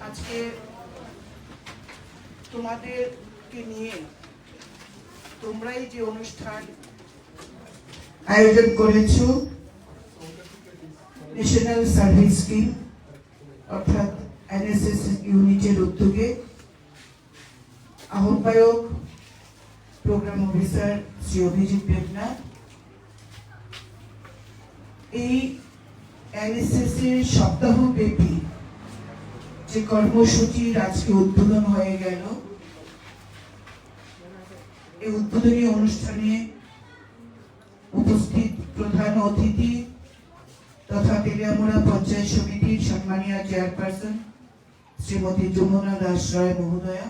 আজকে তোমাদেরকে নিয়ে তোমরাই যে অনুষ্ঠান আয়োজন করেছো ন্যাশনাল সার্ভিস স্কিম অর্থাৎ এনএসএস ইউনিটের উদ্যোগে আহ্বায়ক প্রোগ্রাম অফিসার শ্রী অভিজিৎ দেবনাথ এই এনএসএস এর সপ্তাহব্যাপী যে কর্মসূচির আজকে উদ্বোধন হয়ে গেল, এই উদ্বোধনী অনুষ্ঠানে উপস্থিত প্রধান অতিথি তথা তেলিয়ামুড়া পঞ্চায়েত সমিতির সম্মানীয় চেয়ারপারসন শ্রীমতী যমুনা দাস রায় মহোদয়া,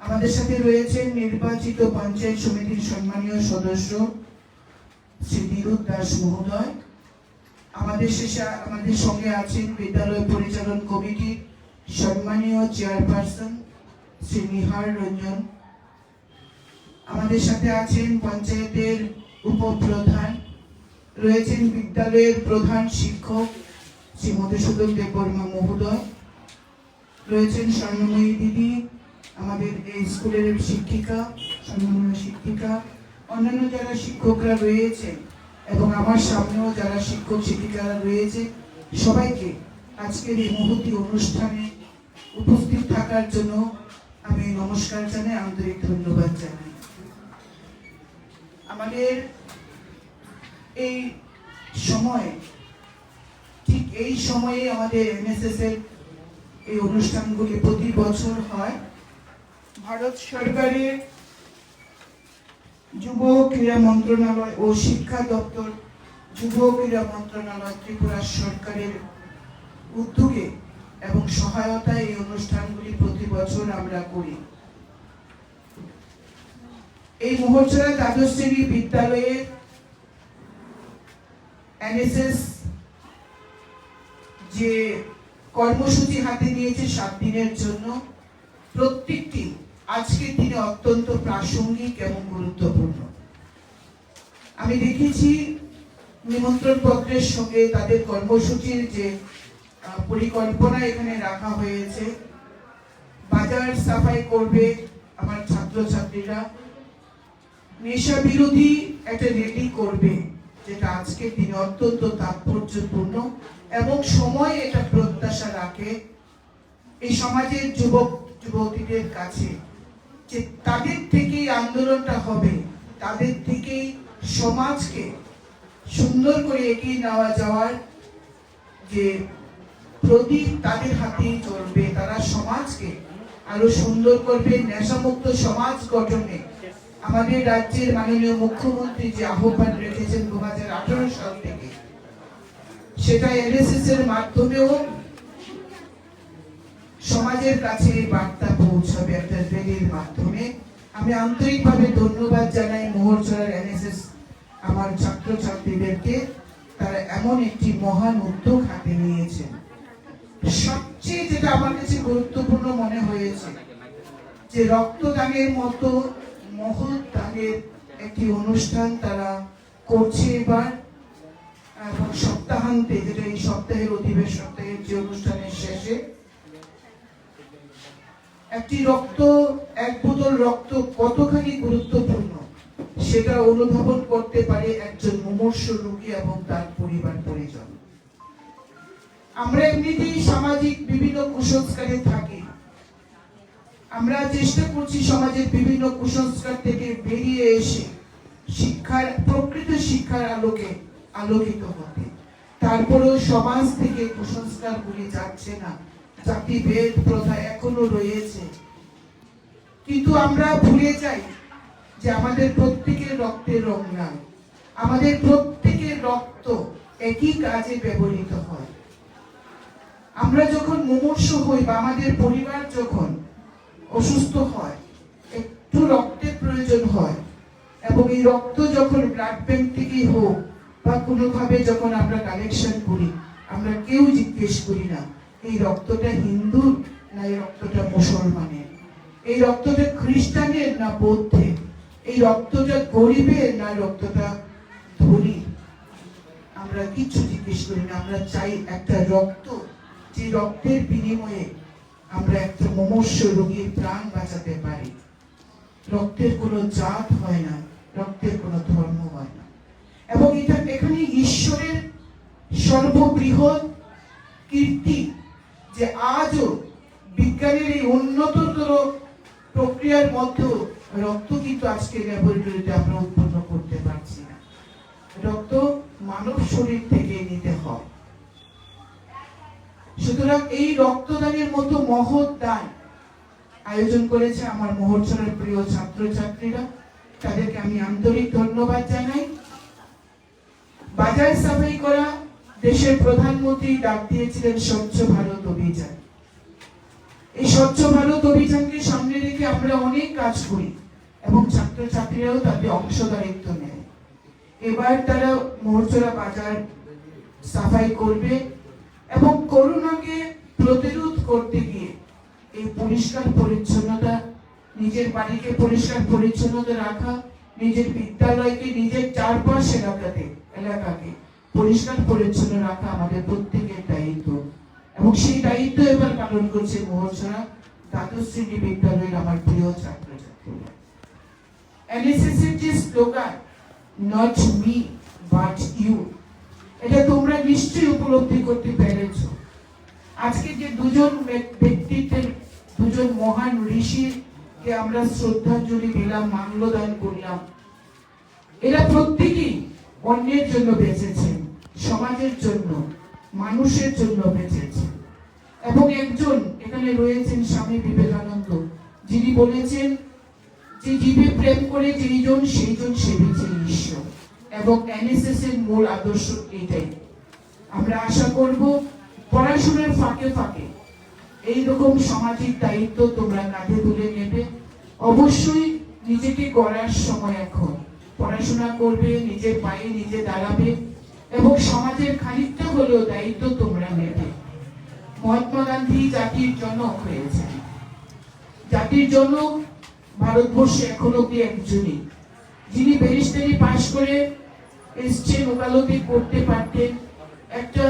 আমাদের সাথে রয়েছেন নির্বাচিত পঞ্চায়েত সমিতির সম্মানীয় সদস্য শ্রী দিরুদ দাস মহোদয়, আমাদের সঙ্গে আছেন বিদ্যালয় পরিচালন কমিটির সম্মানীয় চেয়ারপারসন শ্রী নিহার রঞ্জন, আমাদের সাথে আছেন পঞ্চায়েতের উপপ্রধান, রয়েছেন বিদ্যালয়ের প্রধান শিক্ষক শ্রী মধুসূদন দেববর্মা মহোদয়, রয়েছেন স্বর্ণময়ী দিদি, আমাদের এই স্কুলের শিক্ষিকা, সম্মানীয় শিক্ষিকা, অন্যান্য যারা শিক্ষকরা রয়েছে এবং আমার সামনেও যারা শিক্ষক শিক্ষিকারা রয়েছে, সবাইকে আজকের এই মহতী অনুষ্ঠানে উপস্থিত থাকার জন্য আমি নমস্কার জানাই, আন্তরিক ধন্যবাদ জানাই। আমাদের এই সময়ে ঠিক এই সময়ে আমাদের এনএসএস এর এই অনুষ্ঠানগুলি প্রতি বছর হয়। ভারত সরকারের যুব ক্রীড়া মন্ত্রণালয় ও শিক্ষা দপ্তর যুব ক্রীড়া মন্ত্রণালয় ত্রিপুরা সরকারের উদ্যোগে এবং সহায়তায় এই অনুষ্ঠানগুলি প্রতি বছর আমরা করি। এই মোহরছড়া দ্বাদশ শ্রেণী বিদ্যালয়ে এনএসএস যে কর্মসূচি হাতে নিয়েছে 7 দিনের জন্য, প্রত্যেকটি আজকের দিনে অত্যন্ত প্রাসঙ্গিক এবং গুরুত্বপূর্ণ। আমি দেখেছি নিমন্ত্রণ পত্রের সঙ্গে তাদের কর্মসূচির যে পরিকল্পনা এখানে রাখা হয়েছে, বাজার সাফাই করবে আমার ছাত্রছাত্রীরা, নেশা বিরোধী একটা রেলি করবে, যেটা আজকের দিনে অত্যন্ত তাৎপর্যপূর্ণ এবং সময় এটা প্রত্যাশা রাখে এই সমাজের যুবক যুবতীদের কাছে, যে তাদের থেকেই আন্দোলনটা হবে, তাদের থেকেই সমাজকে সুন্দর করে এগিয়ে নেওয়া যাওয়ার যে প্রদীপ তাদের হাতেই চলবে, তারা সমাজকে আরো সুন্দর করবে, নেশামুক্ত সমাজ গঠনে আমাদের রাজ্যের মাননীয় মুখ্যমন্ত্রী যে আহ্বান রেখেছেন 2018 সাল থেকে, সেটা এনএসএস এর মাধ্যমেও সমাজের কাছে বার্তা পৌঁছাবে একটা রেলির মাধ্যমে। আমি আন্তরিকভাবে ধন্যবাদ জানাই মোহরছড়ার এনএসএস আমার ছাত্রছাত্রীদেরকে, তারা এমন একটি মহান উদ্যোগ হাতে নিয়েছেন। সবচেয়ে যেটা আমার কাছে গুরুত্বপূর্ণ মনে হয়েছে যে রক্তদানের মতো মহৎ দানের একটি অনুষ্ঠান তারা করছে এবার, এবং সপ্তাহান্তে, যেটা এই সপ্তাহের অধিবেশন সপ্তাহের যে অনুষ্ঠানের শেষে একটি এক বোতল রক্ত কতখানি গুরুত্বপূর্ণ সেটা অনুধাবন করতে পারে একজন মুমূর্ষ রোগী এবং তার পরিবার পরিজন। আমরা এমনিতেই সামাজিক বিভিন্ন কুসংস্কারে থাকি, আমরা চেষ্টা করছি সমাজের বিভিন্ন কুসংস্কার থেকে বেরিয়ে এসে প্রকৃত শিক্ষার আলোকে আলোকিত হতে। তারপরেও সমাজ থেকে কুসংস্কার গুলি যাচ্ছে না, জাতিভেদ প্রথা এখনো রয়েছে, কিন্তু আমরা ভুলে যাই যে আমাদের প্রত্যেকের রক্তের রং নাই, আমাদের প্রত্যেকের রক্ত একই কাজে ব্যবহৃত হয়। আমরা যখন মুমূর্ষ হই বা আমাদের পরিবার যখন অসুস্থ হয়, একটু রক্তের প্রয়োজন হয়, এবং এই রক্ত যখন ব্লাড ব্যাংক থেকেই হোক বা কোনোভাবে যখন আমরা কালেকশন করি, আমরা কেউ জিজ্ঞেস করি না এই রক্তটা হিন্দুর না এই রক্তটা মুসলমানের, এই রক্তটা খ্রিস্টানের না বৌদ্ধের, এই রক্তটা গরিবের না রক্তটা ধনী, আমরা কিছু জিজ্ঞেস করি না। আমরা চাই একটা রক্ত যে রক্তের বিনিময়ে আমরা একটা মুমূর্ষ রোগীর প্রাণ বাঁচাতে পারি। রক্তের কোনো জাত হয় না, রক্তের কোনো ধর্ম হয় না, এবং এটা এখানে ঈশ্বরের সর্ববৃহৎ কীর্তি যে আজও বিজ্ঞানের এই উন্নততর প্রক্রিয়ার মধ্যেও রক্ত কিন্তু আজকে ল্যাবরেটরিতে আমরা উৎপন্ন করতে পারছি না। রক্ত মানব শরীর থেকে নিতে হয়। সুতরাং এই রক্তদানের মতো মহৎ দান আয়োজন করেছে আমার মহোৎসবের প্রিয় ছাত্রছাত্রীরা, তাদেরকে আমি আন্তরিক ধন্যবাদ জানাই। বাজার সাফাই করা দেশের প্রধানমন্ত্রী ডাক দিয়েছিলেন স্বচ্ছ ভারত অভিযান। এই স্বচ্ছ ভারত অভিযানকে সামনে রেখে আমরা অনেক কাজ করি এবং ছাত্রছাত্রীরাও তাতে অংশদারিত্ব নেয়। এবার তারা মহোৎসরা বাজার সাফাই করবে এবং করোনাকে প্রতিরোধ করতে গিয়ে এই পরিষ্কার পরিচ্ছন্নতা, নিজের বাড়িকে পরিষ্কার পরিচ্ছন্নতা রাখা, নিজের বিদ্যালয়কে, নিজের চারপাশ এলাকাকে পরিষ্কার পরিচ্ছন্ন রাখা আমাদের প্রত্যেকের দায়িত্ব, এবং সেই দায়িত্ব এবার পালন করছে মহোৎসরা দ্বাদশ শ্রেণী বিদ্যালয়ের আমার প্রিয় ছাত্রছাত্রীরা। এনএসএস এর যে slogan not me but you, এটা তোমরা নিশ্চয়ই উপলব্ধি করতে পেরেছো। আজকে যে দুজন ব্যক্তিত্বের, দুজন মহান ঋষিকে আমরা শ্রদ্ধাঞ্জলি দিলাম, মাল্যদান করলাম, এরা প্রত্যেকেই অন্যের জন্য বেঁচেছেন, সমাজের জন্য, মানুষের জন্য বেঁচেছেন। এবং একজন এখানে রয়েছেন স্বামী বিবেকানন্দ, যিনি বলেছেন যে জীবে প্রেম করে যেইজন সেইজন সেবিছে ঈশ্বর, এবং এনএসএস এর মূল আদর্শ এটাই। আমরা আশা করব পড়াশোনার ফাঁকে ফাঁকে এইরকম সামাজিক দায়িত্ব তোমরা কাঁধে তুলে নেবে। অবশ্যই নিজেকে গড়ার সময় এখন, পড়াশোনা করবে, নিজের পায়ে নিজে দাঁড়াবে এবং সমাজের খানিকটা হলেও দায়িত্ব তোমরা নেবে। মহাত্মা গান্ধী জাতির জনক হয়েছেন, জাতির জনক ভারতবর্ষে এখন অব্দি একজনই, যিনি ব্যারিস্টারি পাশ করে এসছেন, ওকালতি করতে পারতেন, একটা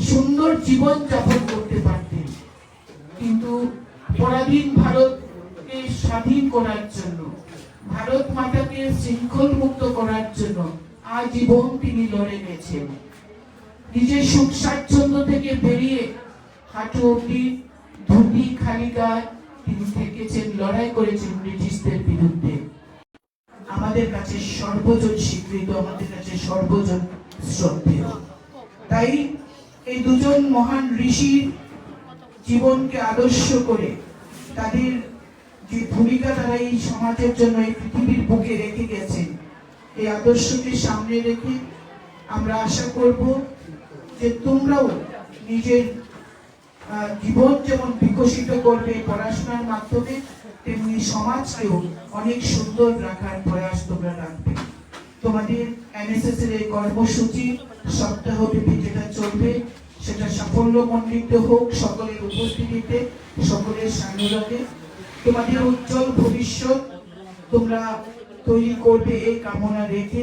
সুন্দর জীবন যাপন করতে পারতেন, কিন্তু পরাধীন ভারতকে স্বাধীন করার জন্য, ভারত মাতাকে শৃঙ্খল মুক্ত করার জন্য আজীবন তিনি লড়ে গেছেন। নিজের সুখ স্বাচ্ছন্দ্য থেকে বেরিয়ে হাঁটু অব্দি ধুতি খালি গায়ে তিনি থেকেছেন, লড়াই করেছেন ব্রিটিশদের বিরুদ্ধে। আমাদের কাছে সর্বজন স্বীকৃত, আমাদের কাছে সর্বজন শ্রদ্ধেয়। তাই এই দুজন মহান ঋষির জীবনকে আদর্শ করে, তাদের যে ভূমিকা তারা এই সমাজের জন্য, এই পৃথিবীর বুকে রেখে গেছেন, এই আদর্শকে সামনে রেখে আমরা আশা করব যে তোমরাও নিজের জীবন যেমন বিকশিত করবে পড়াশোনার মাধ্যমে, তেমনি সমাজকেও অনেক সুন্দর রাখার প্রয়াস তোমরা রাখবে। তোমাদের এনএসএস এর এই কর্মসূচি সপ্তাহব্যাপী যেটা চলবে সেটা সাফল্যমণ্ডিত হোক, সকলের উপস্থিতিতে, সকলের সান্নিধ্যে। তোমাদের উজ্জ্বল ভবিষ্যৎ তোমরা তৈরি করবে এই কামনা রেখে,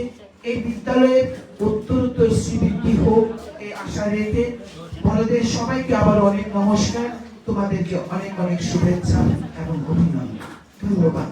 এই বিদ্যালয়ের উত্তরোত্তর শ্রীবৃদ্ধি হোক এই আশা রেখে বড়দের সবাইকে আবার অনেক নমস্কার, তোমাদেরকে অনেক অনেক শুভেচ্ছা এবং অভিনন্দন। ধন্যবাদ।